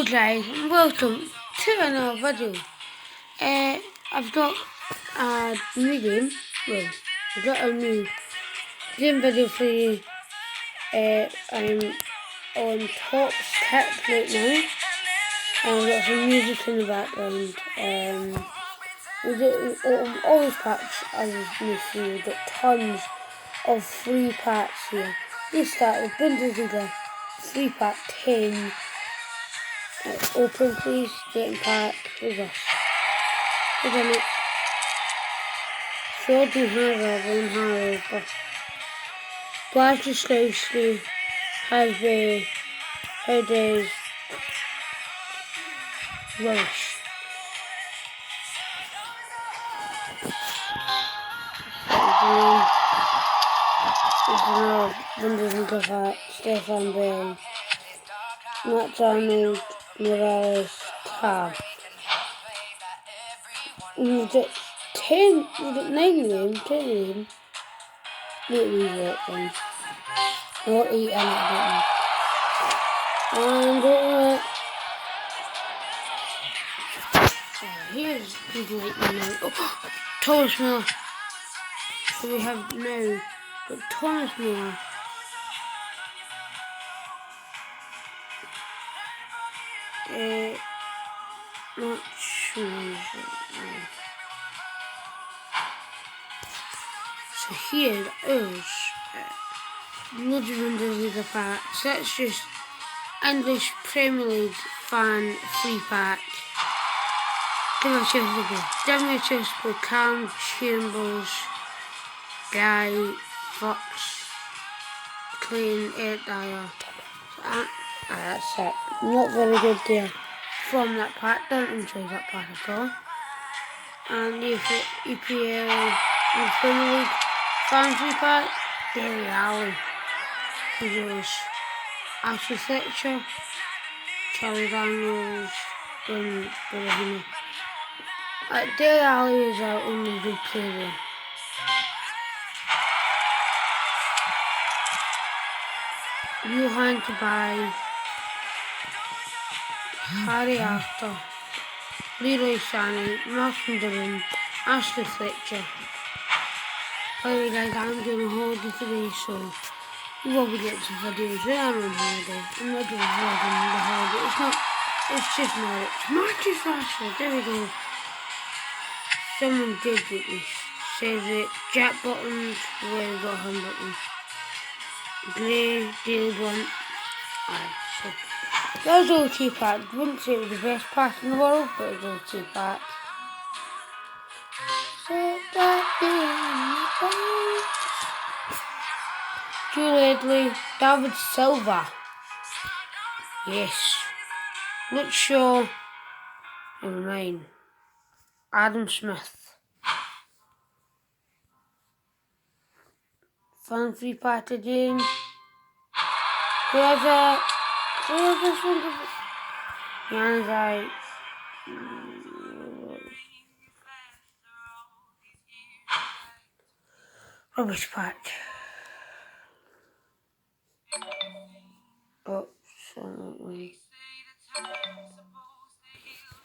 Hello guys, and welcome to another video. I've got a new game. Well, I've got a new game video for you. I'm on top tip right now, and I've got some music in the background. All these packs, as you can see, we've got tons of free packs here. We start with Bundesliga, free pack 10. Open please, getting pack, who's this? Who's in it? Jordan Hazard and Harrow. Blaszczykowski has the headers rubbish. There's another Bundesliga pack, Stefan Bell, Matt Arnold, Morales, Tab. We've got 10, we've got 9 of them, 10 of them. Not these right ones. Or 8 in it, I don't know. And here's people like me now. Oh, Thomas Miller. So we have now got Thomas Miller. Not sure. So here is loads of Bundesliga packs. That's just English Premier League fan free pack. Give me a chance to go. Give me a chance to go. Cam Chambers, Guy, Fox, Clean, Ed Dyer. So that's it. Not very good there from that pack. Don't enjoy that pack at all. And the EPL and Premier League fan free pack, Dele Alli. There's Ashley Fletcher, Charlie Daniels, and Berahino. Dele Alli is our only good player. Johan Cabaye, Harry Arthur, Leroy Sané, Martin Dillon, Ashley Fletcher. By the way guys, I'm doing a holiday today, so you will be getting some videos when I'm on holiday. I'm not doing a vlog on the holiday. It's just Norwich. Marcus Rashford, there we go. Someone did get me. Says it. Jack Buttons, where we got him Buttons. Gray, Daily Blunt. Aye, so that was all 2 packs. Wouldn't say it was the best pack in the world, but it was all 2 packs. Joe Ledley, David Silva. Yes. Luke Shaw. Never mind. Adam Smith. Fan free pack again. Who's it? Who's this one? Januzaj. Rubbish pack. Oh, sorry.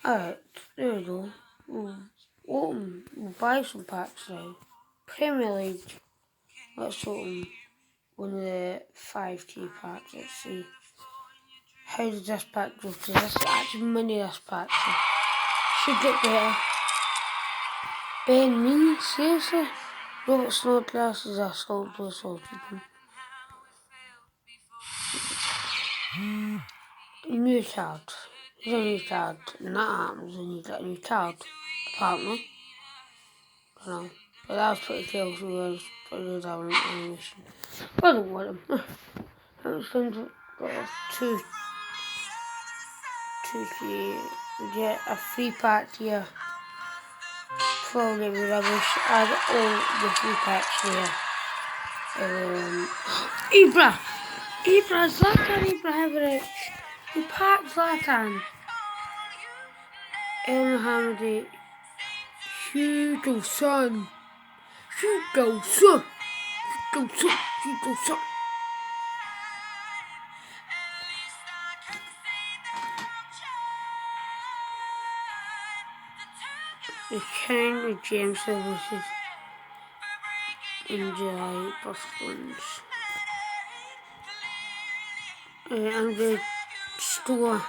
Alright, there we go. We'll buy some packs now. Premier League. Let's open one of the 5 key packs. Let's see. How does this pack go? Because this is actually mini this pack. So should get better. Ben Mee, seriously? Robert Snodgrass is a salt blue saltkeeper. New card. Here's a new card. And that happens when you get a new card. Apparently. I don't know. But that was pretty cool, so I was pretty good at animation. But I don't want them. I just think got 2 key. We get a free pack here. Probably be rubbish. Add all the free packs here. Ibra, Zlatan Ibrahimovic. We packed Zlatan. El Mohammadi. Hugo Son. Hugo Son. The chain with James Services in July Boston's. And the store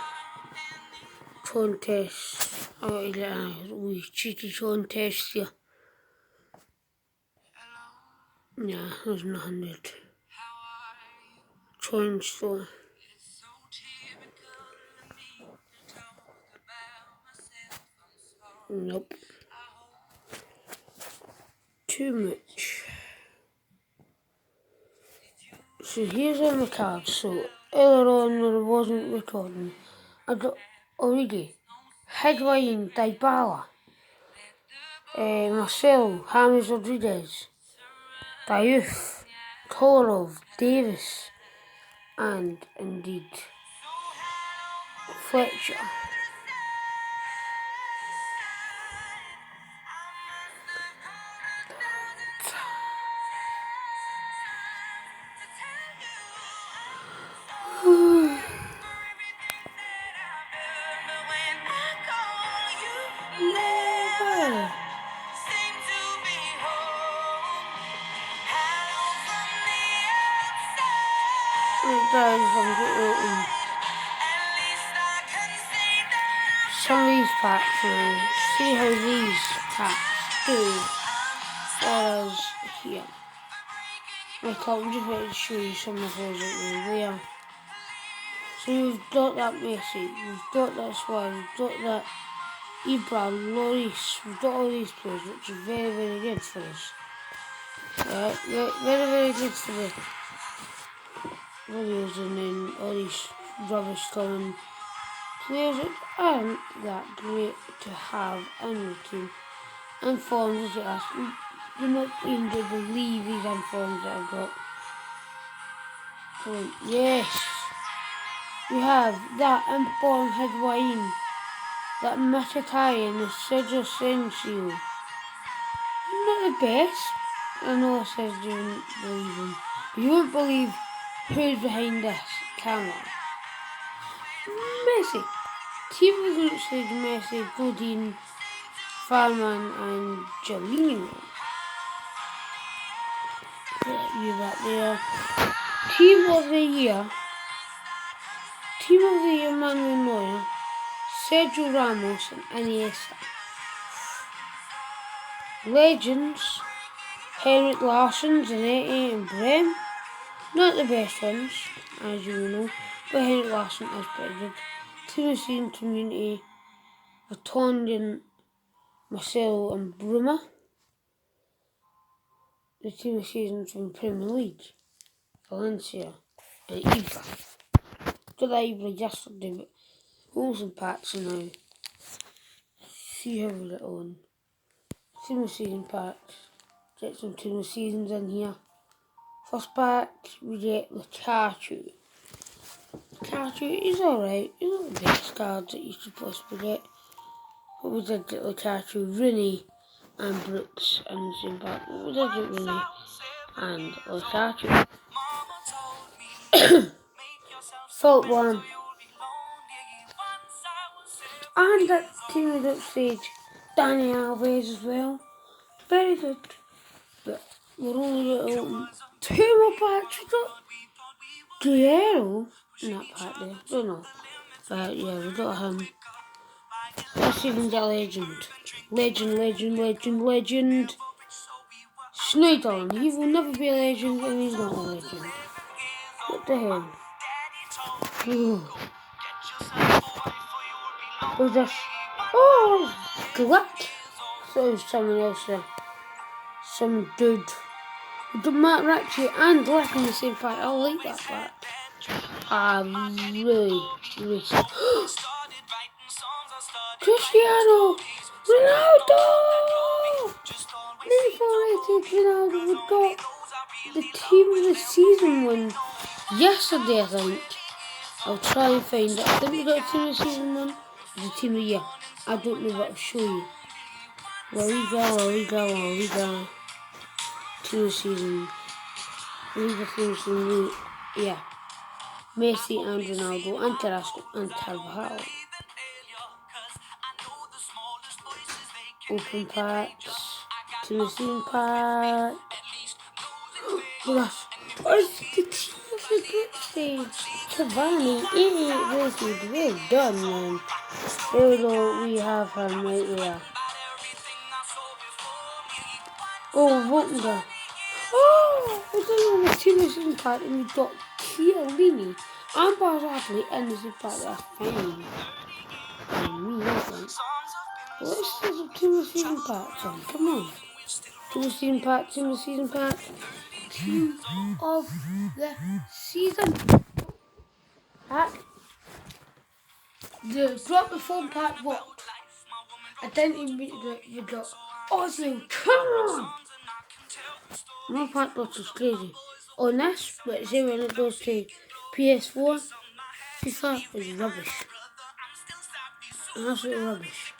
contest. We cheeky contest here. Nah, there's nothing that. Coin store. Nope. Too much. So here's all the cards. So earlier on when I wasn't recording, I got Origi, Higuain, Dybala, Marcelo, James Rodriguez, Diouf, Kolarov, Davis, and indeed Fletcher. Some of these packs now. See how these packs do for us here. I'm just going to show you some of those there. So we've got that Messi, we've got that Suarez, we've got that Ibra, Lloris, we've got all these players, which is very, very good for us. Very, very good for the videos, and then all these rubbish common players that aren't that great to have in the team. And forms that I do not even believe these informs that I've got. So, yes, we have that informed Higuain, that Mkhitaryan, the Sergio Asensio. Not the best. I know I said you wouldn't believe him. But you won't believe who's behind this camera. Messi. Team of the group stage, Messi, Godin, Farman and Jorginho. You back there. Team of the year. Team of the year, Manuel Neuer, Sergio Ramos and Iniesta. Legends, Henrik Larsson, Zanetti and Brem. Not the best ones, as you know, but Henrik Larsson is pretty good. Team of the season, Community, Vertonghen, Marcelo and Bruma. The team of the season from Premier League, Valencia and Ibra. Got that Ibra yesterday, but almost in packs now. See how we get on. Team of the season packs. Get some team of the seasons in here. First pack, we get Lukaku. Lukaku is alright. He's not the best cards that you could possibly get. But we did get Lukaku, Rooney and Brooks in the same pack. But we did get Rooney and Lukaku. Fault one. And that team of the stage, Dani Alves as well. Very good. But we're only going to open 2 more packs. We got Guerrero in that pack there. Don't know. But yeah, we got him. Let's even get legend. Legend. Schneiderlin. He will never be a legend and he's not a legend. What the hell? Who's this? Oh, Gluck. So someone else there. Some dude. We got Matt Ritchie and Gluck in the same pack. I like that pack. Really. Cristiano Ronaldo! 94 Ronaldo. We got the team of the season one yesterday, I think. I'll try and find it. I think we got a team of the season one. The team of the year. I don't know, but I'll show you. La Liga. Team of the season. Liga team of the season. Yeah. Messi and Ronaldo and Carrasco and Carvajal. Open packs. Team season pack. Gosh. What's the team of the group stage? Cavani, 88 rated. Well done, man. There we go. We have him right there. Oh, Wonder. Oh, I don't know the team of season pack, and we've got Chiellini and Barzagli and the season pack. That's fine. Me, I think. What's the team of season pack then? Come on. Team of season pack, team of season pack. Team of the season pack. The drop the phone pack what? Identity the dot. Oslo, come on! My pack dot is crazy. On this, let's say when it goes to PS4, FIFA is rubbish. Absolute rubbish.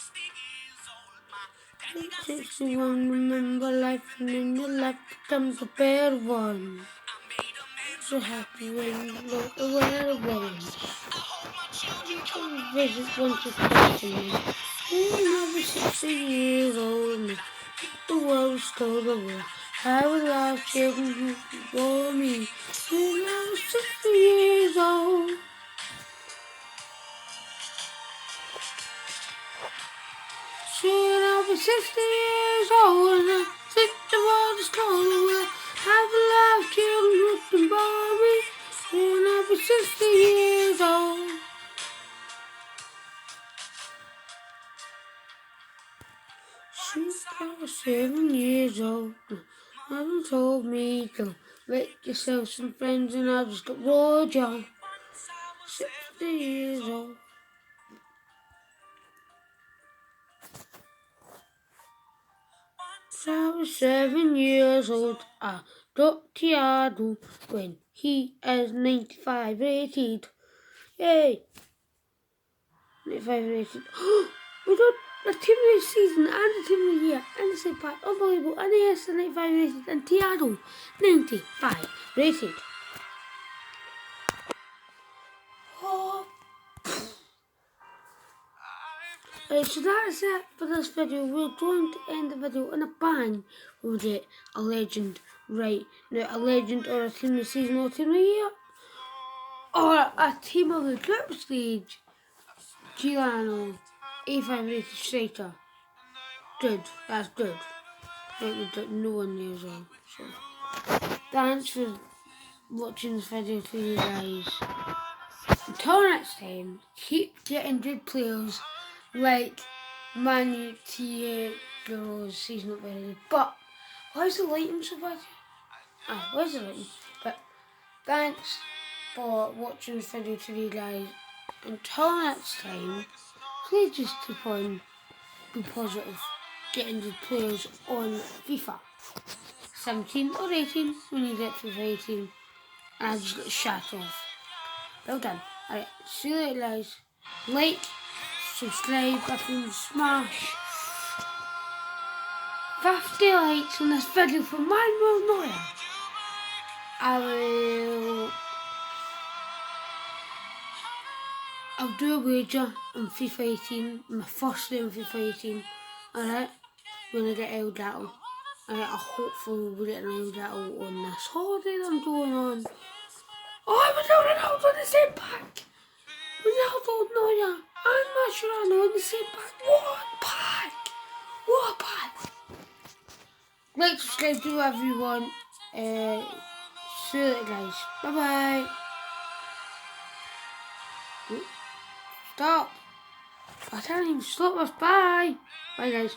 61, remember life, and in your life becomes a better one. So happy when you look the world once. Visit once a question. When I was 60 years old, the world was told over. I was lost children who before me. When I was 60 years old. When I was 60 years old, and I think the world is told over. I was lost children who before me. When I was 60 years old. Since I was 7 years old, mother told me to make yourself some friends, and I just got Roger. 60 years old. I was 7 years old. I got Tiago when he is 95 rated. Yay! 95 rated. We got the team of the season and the team of the year and the same pack. Unbelievable. And he has the 95 rated and Tiago 95 rated. Oh. So that's it for this video. We're going to end the video on a bang. We'll get a legend right now, a legend or a team of the season or team of the year, or a team of the group stage. Giuliano, 85 rated striker. Good, that's good. No one years old. So thanks for watching this video for you guys. Until next time, keep getting good players like Manu Tiago's season not very good. But why is the lighting so bad? Where's the lighting? But thanks for watching this video today, guys. Until next time, please just keep on be positive, getting the players on FIFA 17 or 18 when you get FIFA 18. And I just got shut off. Well done. Alright, see you later, guys. Like, subscribe if you smash 50 likes on this video for Manuel Neuer. I'll do a wager on FIFA 18, my first day on FIFA 18. Alright, when I get El Dato. Alright, I hopefully will get an El Dato on this holiday that I'm going on. Oh, we're doing Ronaldo in the same pack! Ronaldo, Neuer, and Mascherano in the same pack. What pack? What pack? Like, subscribe, do whatever you want. See you later, guys. Bye bye. Stop. I can't even stop us. Bye. Bye, guys.